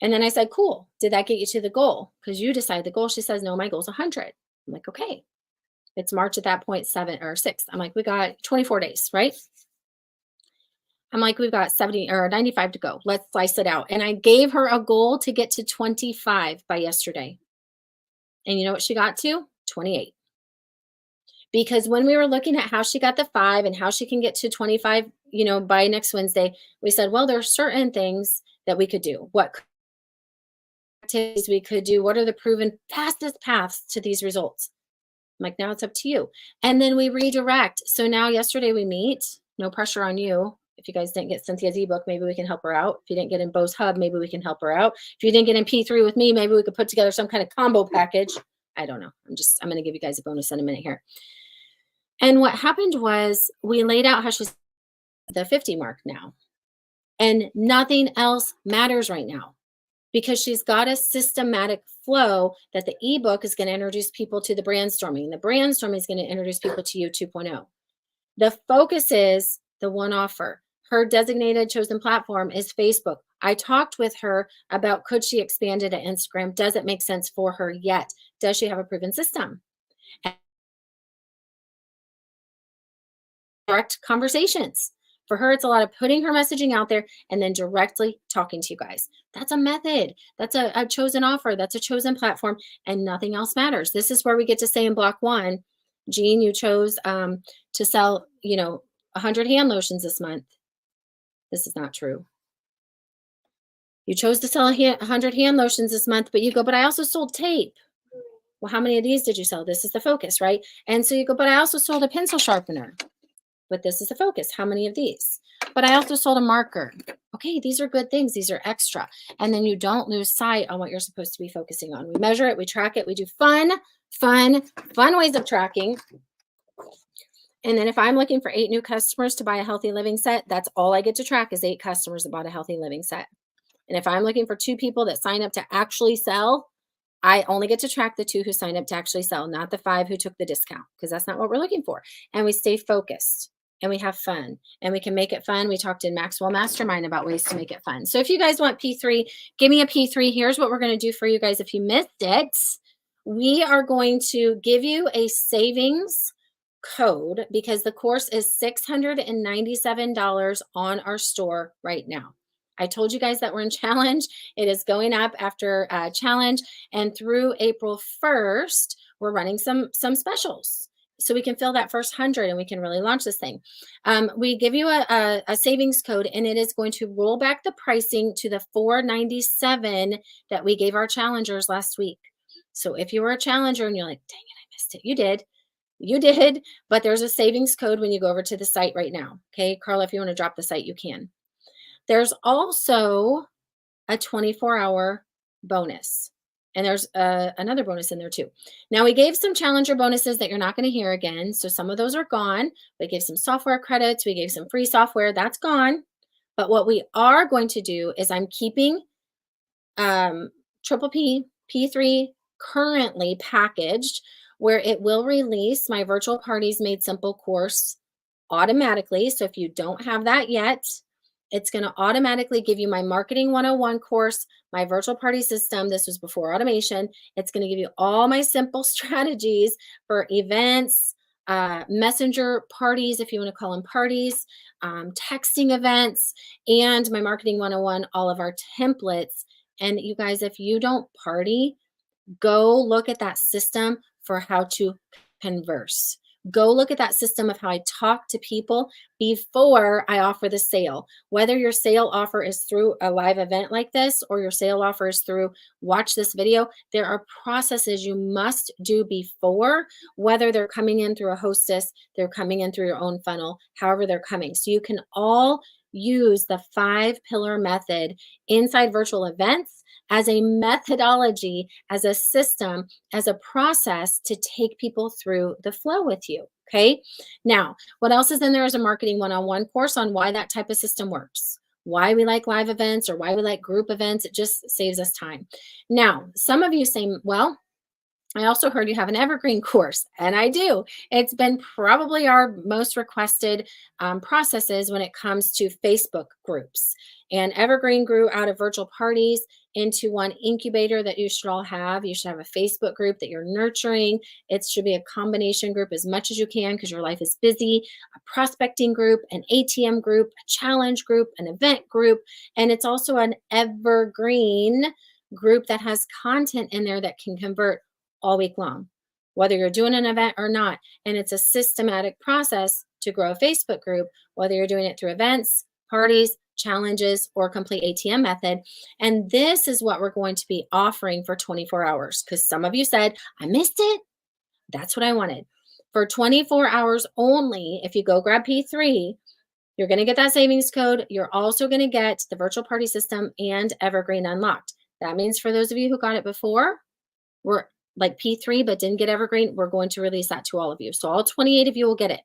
And then I said, cool. Did that get you to the goal? Because you decide the goal. She says, no, my goal's 100. I'm like, okay. It's March at that point, 7 or 6. I'm like, we got 24 days, right? I'm like, we've got 70 or 95 to go. Let's slice it out. And I gave her a goal to get to 25 by yesterday. And you know what she got to? 28. Because when we were looking at how she got the 5 and how she can get to 25, by next Wednesday, we said, well, there are certain things that we could do. What activities we could do? What are the proven fastest paths to these results? I'm like, now it's up to you. And then we redirect. So now yesterday we meet, no pressure on you. If you guys didn't get Cynthia's ebook, maybe we can help her out. If you didn't get in Bo's Hub, maybe we can help her out. If you didn't get in P3 with me, maybe we could put together some kind of combo package. I don't know. I'm going to give you guys a bonus in a minute here. And what happened was we laid out how she's the 50 mark now. And nothing else matters right now because she's got a systematic flow that the ebook is going to introduce people to the brandstorming. The brandstorming is going to introduce people to you 2.0. The focus is the one offer. Her designated chosen platform is Facebook. I talked with her about could she expand it to Instagram? Does it make sense for her yet? Does she have a proven system? And direct conversations. For her, it's a lot of putting her messaging out there and then directly talking to you guys. That's a method. That's a chosen offer. That's a chosen platform, and nothing else matters. This is where we get to say in block 1, Jean, you chose to sell, 100 hand lotions this month. This is not true. You chose to sell 100 hand lotions this month, but you go, but I also sold tape. Well, how many of these did you sell? This is the focus, right? And so you go, but I also sold a pencil sharpener. But this is the focus. How many of these? But I also sold a marker. Okay, these are good things. These are extra. And then you don't lose sight on what you're supposed to be focusing on. We measure it, we track it, we do fun ways of tracking. And then if I'm looking for 8 new customers to buy a healthy living set, that's all I get to track is 8 customers that bought a healthy living set. And if I'm looking for 2 people that sign up to actually sell, I only get to track the 2 who signed up to actually sell, not the 5 who took the discount, because that's not what we're looking for. And we stay focused. And we have fun and we can make it fun. We talked in Maxwell Mastermind about ways to make it fun. So if you guys want P3, give me a P3. Here's what we're going to do for you guys. If you missed it, we are going to give you a savings code because the course is $697 on our store right now. I told you guys that we're in challenge. It is going up after challenge, and through April 1st, we're running some specials. So we can fill that first 100 and we can really launch this thing. We give you a savings code and it is going to roll back the pricing to the $497 that we gave our challengers last week. So if you were a challenger and you're like, dang it, I missed it. You did, but there's a savings code when you go over to the site right now. Okay, Carla, if you want to drop the site, you can. There's also a 24-hour bonus. And there's another bonus in there too. Now, we gave some challenger bonuses that you're not going to hear again. So some of those are gone. We gave some software credits. We gave some free software. That's gone. But what we are going to do is I'm keeping Triple P P3 currently packaged, where it will release my Virtual Parties Made Simple course automatically. So if you don't have that yet, it's going to automatically give you my Marketing 101 course, my virtual party system. This was before automation. It's going to give you all my simple strategies for events, messenger parties, if you want to call them parties, texting events, and my Marketing 101, all of our templates. And you guys, if you don't party, go look at that system for how to converse. Go look at that system of how I talk to people before I offer the sale. Whether your sale offer is through a live event like this or your sale offer is through watch this video, there are processes you must do before, whether they're coming in through a hostess, they're coming in through your own funnel, however they're coming. So you can all use the 5-pillar method inside virtual events as a methodology, as a system, as a process to take people through the flow with you. Okay. Now, what else is in there is a Marketing 101 course on why that type of system works, why we like live events or why we like group events. It just saves us time. Now, some of you say, well, I also heard you have an evergreen course, and I do. It's been probably our most requested processes when it comes to Facebook groups. And evergreen grew out of virtual parties into one incubator that you should all have. You should have a Facebook group that you're nurturing. It should be a combination group as much as you can because your life is busy, a prospecting group, an ATM group, a challenge group, an event group, and it's also an evergreen group that has content in there that can convert all week long, whether you're doing an event or not. And it's a systematic process to grow a Facebook group, whether you're doing it through events, parties, challenges, or complete ATM method. And this is what we're going to be offering for 24 hours because some of you said, I missed it. That's what I wanted. For 24 hours only, if you go grab P3, you're going to get that savings code. You're also going to get the virtual party system and Evergreen Unlocked. That means for those of you who got it before, we're like P3 but didn't get Evergreen, we're going to release that to all of you. So all 28 of you will get it.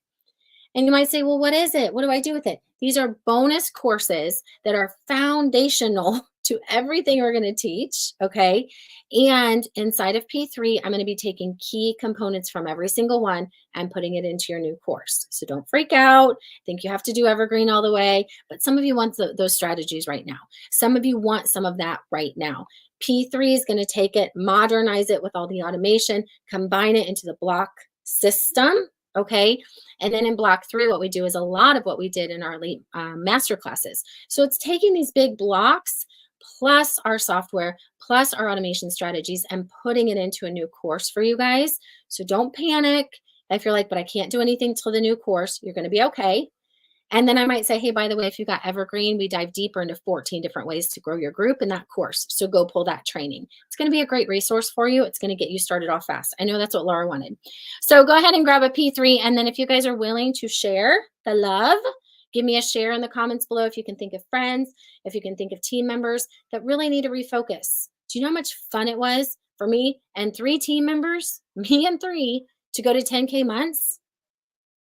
And you might say, well, what is it? What do I do with it? These are bonus courses that are foundational to everything we're going to teach, okay? And inside of P3, I'm going to be taking key components from every single one and putting it into your new course. So don't freak out, think you have to do Evergreen all the way, but some of you want those strategies right now. Some of you want some of that right now. P3 is going to take it, modernize it with all the automation, combine it into the block system, okay? And then in block 3, what we do is a lot of what we did in our elite master classes. So it's taking these big blocks plus our software, plus our automation strategies and putting it into a new course for you guys. So don't panic. If you're like, but I can't do anything till the new course, you're going to be okay. And then I might say, hey, by the way, if you got Evergreen, we dive deeper into 14 different ways to grow your group in that course. So go pull that training. It's going to be a great resource for you. It's going to get you started off fast. I know that's what Laura wanted. So go ahead and grab a P3. And then if you guys are willing to share the love, give me a share in the comments below if you can think of friends, if you can think of team members that really need to refocus. Do you know how much fun it was for me and 3 team members, me and 3, to go to 10K months?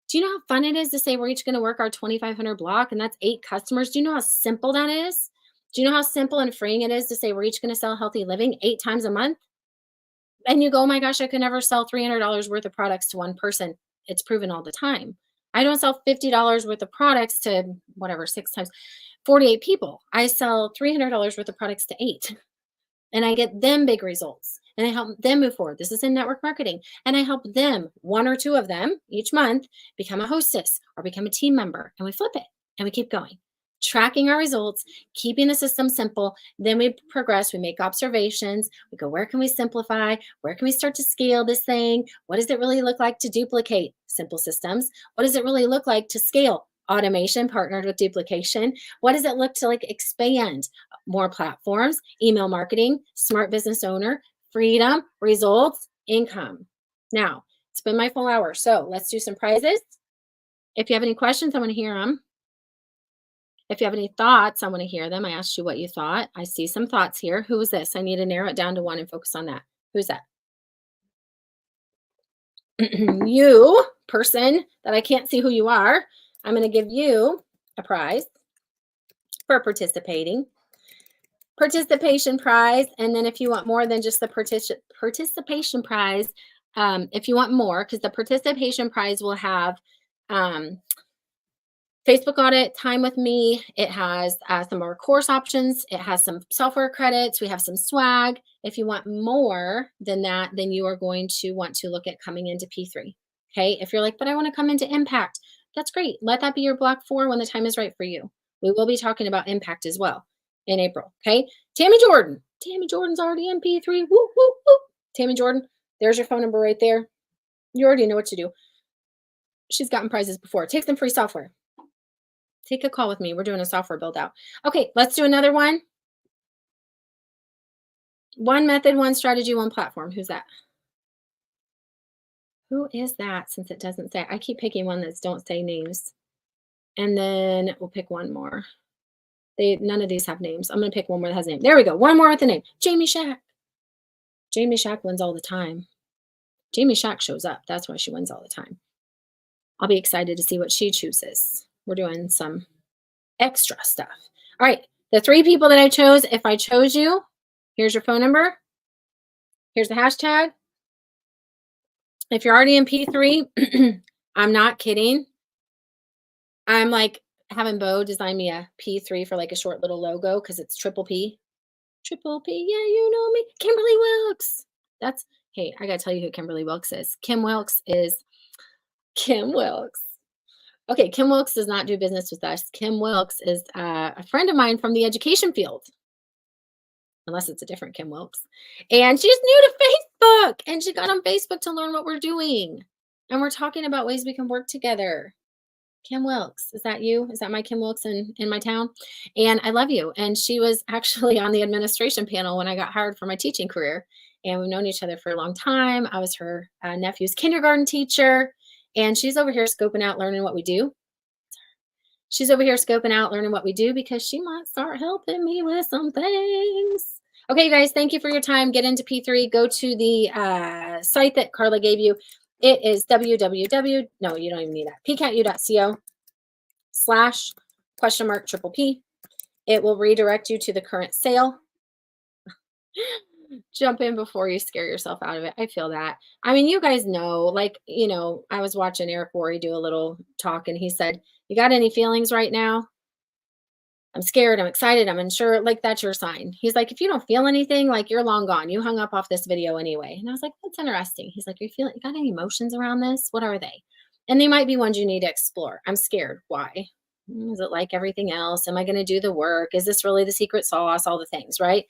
Do you know how fun it is to say we're each going to work our 2,500 block and that's 8 customers? Do you know how simple that is? Do you know how simple and freeing it is to say we're each going to sell healthy living 8 times a month? And you go, oh my gosh, I could never sell $300 worth of products to one person. It's proven all the time. I don't sell $50 worth of products to whatever, 6 times 48 people. I sell $300 worth of products to 8 and I get them big results. And I help them move forward. This is in network marketing. And I help them, 1 or 2 of them each month, become a hostess or become a team member. And we flip it and we keep going, tracking our results, keeping the system simple. Then we progress, we make observations. We go, where can we simplify? Where can we start to scale this thing? What does it really look like to duplicate simple systems? What does it really look like to scale? Automation partnered with duplication. What does it look to like expand? More platforms, email marketing, smart business owner, freedom, results, income. Now, it's been my full hour. So let's do some prizes. If you have any questions, I want to hear them. If you have any thoughts, I want to hear them. I asked you what you thought. I see some thoughts here. Who is this? I need to narrow it down to one and focus on that. Who's that? You, person that I can't see who you are, I'm going to give you a prize for participating. Participation prize. And then if you want more than just the participation prize, if you want more, because the participation prize will have Facebook audit, time with me. It has some more course options. It has some software credits. We have some swag. If you want more than that, then you are going to want to look at coming into P3. Okay. If you're like, but I want to come into Impact, that's great. Let that be your block 4 when the time is right for you. We will be talking about Impact as well in April. Okay. Tammy Jordan. Tammy Jordan's already in P3. Woo, woo, woo. Tammy Jordan, there's your phone number right there. You already know what to do. She's gotten prizes before. Take some free software. Take a call with me. We're doing a software build out. Okay, let's do another one. One method, one strategy, one platform. Who's that? Who is that? Since it doesn't say, I keep picking one that don't say names. And then we'll pick one more. None of these have names. I'm going to pick one more that has a name. There we go. One more with a name. Jamie Shack. Jamie Shack wins all the time. Jamie Shack shows up. That's why she wins all the time. I'll be excited to see what she chooses. We're doing some extra stuff. All right. The 3 people that I chose, if I chose you, here's your phone number. Here's the hashtag. If you're already in P3, I'm not kidding. I'm like having Bo design me a P3 for like a short little logo because it's triple P. Triple P. Yeah, you know me. Kimberly Wilkes. Hey, I got to tell you who Kimberly Wilkes is. Kim Wilkes. Okay, Kim Wilkes does not do business with us. Kim Wilkes is a friend of mine from the education field, unless it's a different Kim Wilkes. And she's new to Facebook, and she got on Facebook to learn what we're doing. And we're talking about ways we can work together. Kim Wilkes, is that you? Is that my Kim Wilkes in my town? And I love you. And she was actually on the administration panel when I got hired for my teaching career. And we've known each other for a long time. I was her nephew's kindergarten teacher. And she's over here scoping out, learning what we do. She's over here scoping out, learning what we do because she might start helping me with some things. Okay, you guys, thank you for your time. Get into P3. Go to the site that Carla gave you. It is www. No, you don't even need that. pcatu.co/?P. It will redirect you to the current sale. Jump in before you scare yourself out of it. I feel that. I mean, you guys know, like, I was watching Eric Worre do a little talk and he said, you got any feelings right now? I'm scared. I'm excited. I'm unsure. Like, that's your sign. He's like, if you don't feel anything, like you're long gone. You hung up off this video anyway. And I was like, that's interesting. He's like, you got any emotions around this? What are they? And they might be ones you need to explore. I'm scared. Why? Is it like everything else? Am I going to do the work? Is this really the secret sauce? All the things, right?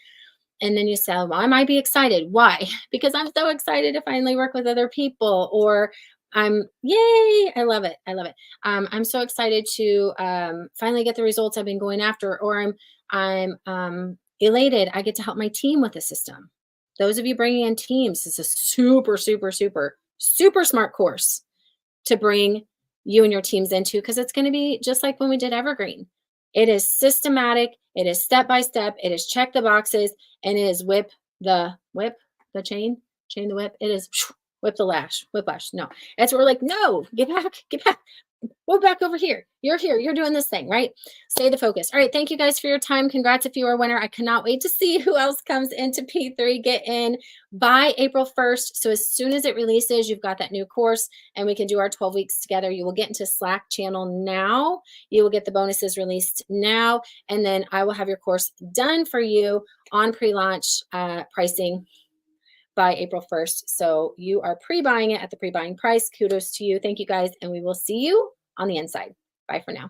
And then you say, well, I might be excited. Why? Because I'm so excited to finally work with other people, or yay, I love it. I love it. I'm so excited to finally get the results I've been going after, or I'm elated. I get to help my team with the system. Those of you bringing in teams, this is a super, super, super, super smart course to bring you and your teams into, because it's going to be just like when we did Evergreen. It is systematic. It is step-by-step. It is check the boxes, and it is whip the chain the whip. It is whip the lash, whiplash. No, that's what we're like, no, get back. Move back over here. You're here. You're doing this thing, right? Stay the focus. All right. Thank you guys for your time. Congrats if you are a winner. I cannot wait to see who else comes into P3. Get in by April 1st. So as soon as it releases, you've got that new course and we can do our 12 weeks together. You will get into Slack channel now. You will get the bonuses released now. And then I will have your course done for you on pre-launch pricing by April 1st. So you are pre-buying it at the pre-buying price. Kudos to you. Thank you guys. And we will see you on the inside. Bye for now.